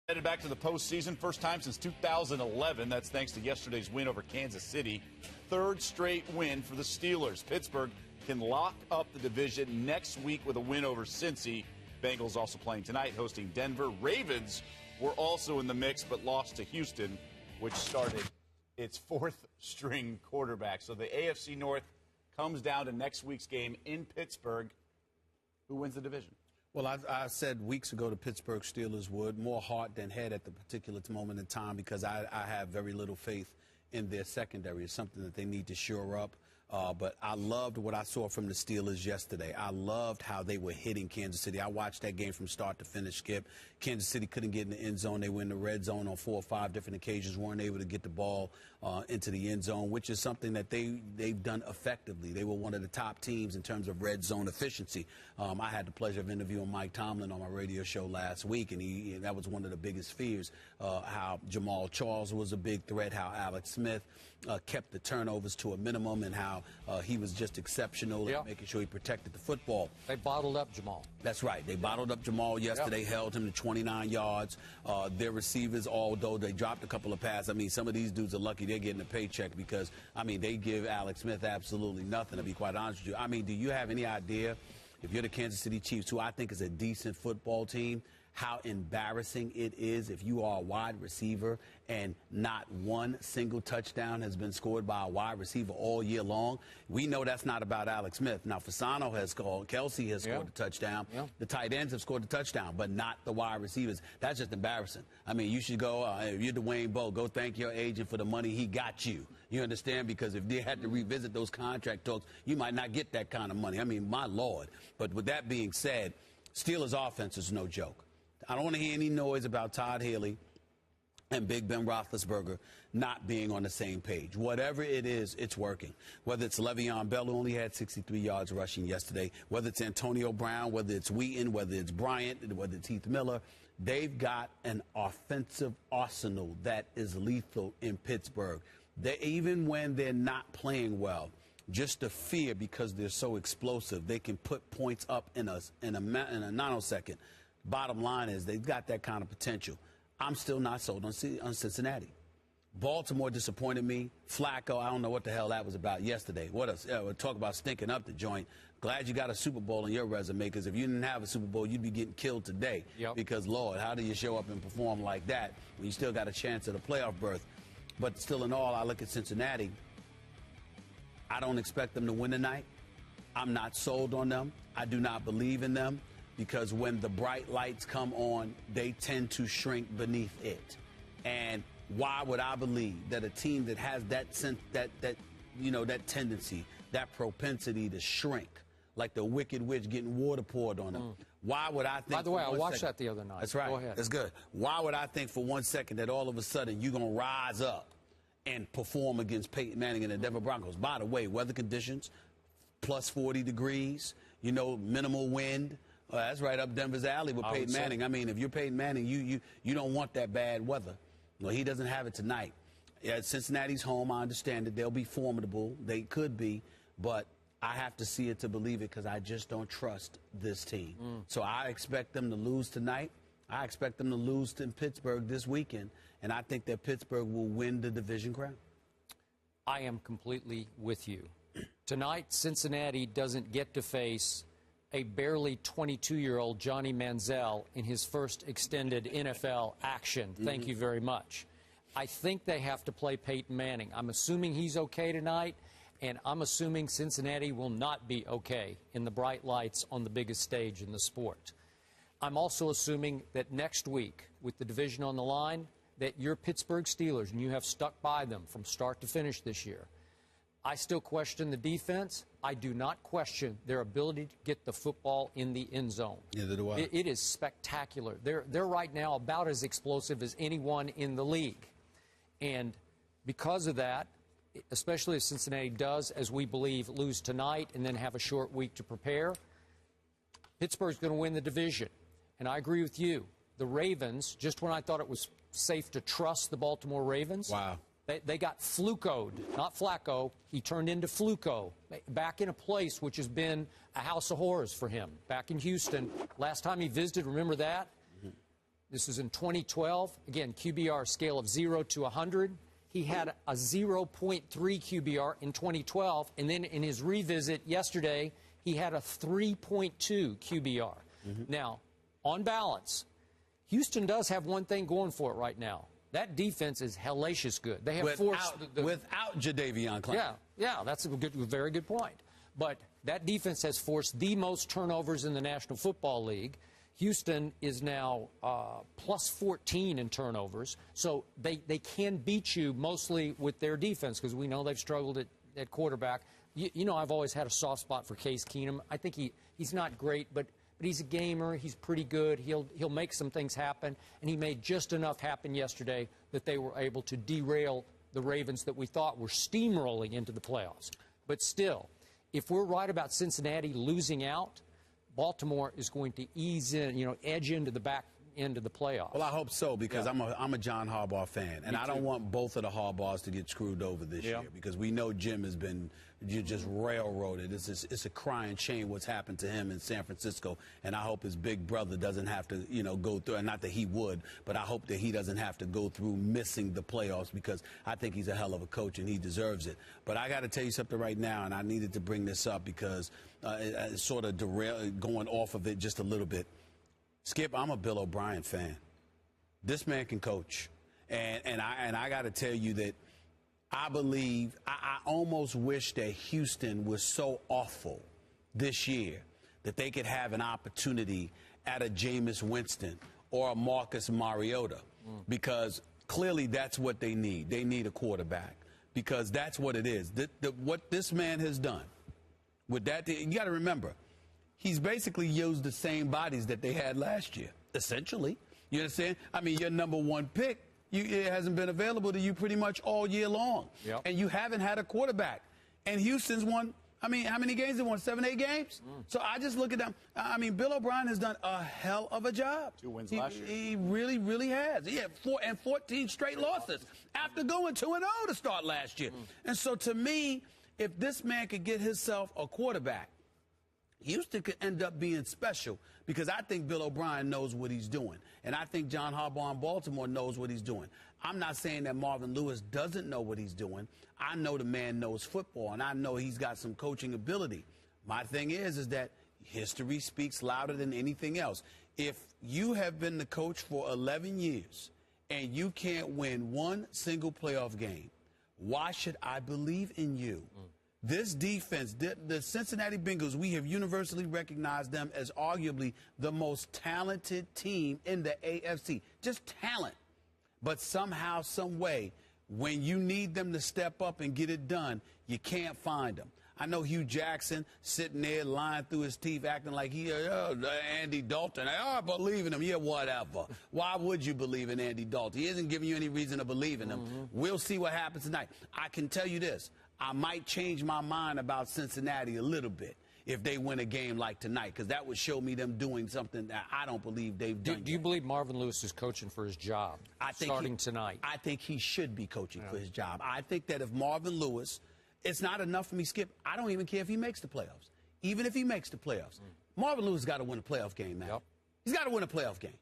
Headed back to the postseason, first time since 2011. That's thanks to yesterday's win over Kansas City. Third straight win for the Steelers. Pittsburgh can lock up the division next week with a win over Cincy. Bengals also playing tonight, hosting Denver. Ravens were also in the mix, but lost to Houston, which started its fourth-string quarterback. So the AFC North comes down to next week's game in Pittsburgh. Who wins the division? Well, I said weeks ago the Pittsburgh Steelers would. More heart than head at the particular moment in time because I have very little faith in their secondary. It's something that they need to shore up. But I loved what I saw from the Steelers yesterday. I loved how they were hitting Kansas City. I watched that game from start to finish, Skip. Kansas City couldn't get in the end zone. They were in the red zone on 4 or 5 different occasions, weren't able to get the ball into the end zone, which is something that they've done effectively. They were one of the top teams in terms of red zone efficiency. I had the pleasure of interviewing Mike Tomlin on my radio show last week, and that was one of the biggest fears, how Jamal Charles was a big threat, how Alex Smith kept the turnovers to a minimum, and how he was just exceptional at making sure he protected the football. They bottled up Jamal. That's right. They bottled up Jamal yesterday, held him to 29 yards. Their receivers, although they dropped a couple of passes, I mean, some of these dudes are lucky they're getting a paycheck because, I mean, they give Alex Smith absolutely nothing, to be quite honest with you. I mean, do you have any idea, if you're the Kansas City Chiefs, who I think is a decent football team, how embarrassing it is if you are a wide receiver and not one single touchdown has been scored by a wide receiver all year long? We know that's not about Alex Smith. Now, Fasano has scored. Kelsey has scored a touchdown. The tight ends have scored a touchdown, but not the wide receivers. That's just embarrassing. I mean, you should go, if you're Dwayne Bowe, go thank your agent for the money he got you. You understand? Because if they had to revisit those contract talks, you might not get that kind of money. I mean, my Lord. But with that being said, Steelers' offense is no joke. I don't want to hear any noise about Todd Haley and Big Ben Roethlisberger not being on the same page. Whatever it is, it's working. Whether it's Le'Veon Bell, who only had 63 yards rushing yesterday, whether it's Antonio Brown, whether it's Wheaton, whether it's Bryant, whether it's Heath Miller, they've got an offensive arsenal that is lethal in Pittsburgh. Even when they're not playing well, just the fear because they're so explosive, they can put points up in a nanosecond. Bottom line is they've got that kind of potential. I'm still not sold on Cincinnati. Baltimore disappointed me. Flacco, I don't know what the hell that was about yesterday. Talk about stinking up the joint. Glad you got a Super Bowl on your resume, because if you didn't have a Super Bowl, you'd be getting killed today. Because, Lord, how do you show up and perform like that when you still got a chance at a playoff berth? But still in all, I look at Cincinnati. I don't expect them to win tonight. I'm not sold on them. I do not believe in them. Because when the bright lights come on, they tend to shrink beneath it. And why would I believe that a team that has that tendency, that propensity to shrink, like the Wicked Witch getting water poured on them, why would I think? By the way, I watched that the other night. That's right. Go ahead. That's good. Why would I think for 1 second that all of a sudden you're going to rise up and perform against Peyton Manning and the Denver Broncos? By the way, weather conditions, plus 40 degrees, minimal wind. That's right up Denver's alley with Peyton Manning. I mean, if you're Peyton Manning, you don't want that bad weather. Well, he doesn't have it tonight. Yeah, Cincinnati's home. I understand that they'll be formidable. They could be, but I have to see it to believe it because I just don't trust this team. So I expect them to lose tonight. I expect them to lose in Pittsburgh this weekend, and I think that Pittsburgh will win the division crown. I am completely with you. Tonight, Cincinnati doesn't get to face a barely 22-year-old Johnny Manziel in his first extended NFL action. Thank you very much. I think they have to play Peyton Manning. I'm assuming he's okay tonight, and I'm assuming Cincinnati will not be okay in the bright lights on the biggest stage in the sport. I'm also assuming that next week, with the division on the line, that your Pittsburgh Steelers, and you have stuck by them from start to finish this year. I still question the defense. I do not question their ability to get the football in the end zone. Neither do I. It is spectacular. They're right now about as explosive as anyone in the league. And because of that, especially if Cincinnati does, as we believe, lose tonight and then have a short week to prepare, Pittsburgh's going to win the division. And I agree with you. The Ravens, just when I thought it was safe to trust the Baltimore Ravens. Wow. They got flucoed, not Flacco. He turned into Fluco, back in a place which has been a house of horrors for him, back in Houston. Last time he visited, remember that? This is in 2012. Again, QBR scale of 0 to 100. He had a 0.3 QBR in 2012, and then in his revisit yesterday, he had a 3.2 QBR. Now, on balance, Houston does have one thing going for it right now. That defense is hellacious good. They have without Jadeveon Clowney. Yeah, that's a very good point. But that defense has forced the most turnovers in the National Football League. Houston is now plus 14 in turnovers, so they can beat you mostly with their defense because we know they've struggled at quarterback. You know, I've always had a soft spot for Case Keenum. I think he's not great, but he's a gamer. He's pretty good. He'll make some things happen, and he made just enough happen yesterday that they were able to derail the Ravens that we thought were steamrolling into the playoffs. But still, if we're right about Cincinnati losing out, Baltimore is going to ease in, edge into the back end of the playoffs. Well, I hope so, because I'm a John Harbaugh fan, and I don't want both of the Harbaughs to get screwed over this year, because we know Jim has been just railroaded. It's a crying shame what's happened to him in San Francisco, and I hope his big brother doesn't have to, go through, and not that he would, but I hope that he doesn't have to go through missing the playoffs, because I think he's a hell of a coach and he deserves it. But I got to tell you something right now, and I needed to bring this up because it's sort of going off of it just a little bit. Skip, I'm a Bill O'Brien fan. This man can coach. And I got to tell you that I believe, I almost wish that Houston was so awful this year that they could have an opportunity at a Jameis Winston or a Marcus Mariota, because clearly that's what they need. They need a quarterback, because that's what it is. What this man has done with that, you got to remember, he's basically used the same bodies that they had last year, essentially. You understand? I mean, your number one pick, it hasn't been available to you pretty much all year long. And you haven't had a quarterback. And Houston's won, I mean, how many games they won? 7, 8 games? So I just look at them. I mean, Bill O'Brien has done a hell of a job. 2 wins last year. He really, really has. He had 14 straight losses after going 2-0 to start last year. And so to me, if this man could get himself a quarterback, Houston could end up being special, because I think Bill O'Brien knows what he's doing. And I think John Harbaugh in Baltimore knows what he's doing. I'm not saying that Marvin Lewis doesn't know what he's doing. I know the man knows football, and I know he's got some coaching ability. My thing is that history speaks louder than anything else. If you have been the coach for 11 years and you can't win one single playoff game, why should I believe in you? This defense, the Cincinnati Bengals, we have universally recognized them as arguably the most talented team in the AFC. Just talent. But somehow, some way, when you need them to step up and get it done, you can't find them. I know Hugh Jackson sitting there lying through his teeth, acting like Andy Dalton. I believe in him. Yeah, whatever. Why would you believe in Andy Dalton? He isn't giving you any reason to believe in him. We'll see what happens tonight. I can tell you this. I might change my mind about Cincinnati a little bit if they win a game like tonight, because that would show me them doing something that I don't believe they've done. Do you believe Marvin Lewis is coaching for his job starting tonight? I think he should be coaching for his job. I think that if Marvin Lewis, it's not enough for me, Skip. I don't even care if he makes the playoffs. Even if he makes the playoffs, Marvin Lewis got to win a playoff game now. He's got to win a playoff game.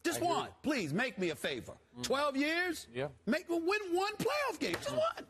Just one. Please make me a favor. 12 years? Win one playoff game. Just one.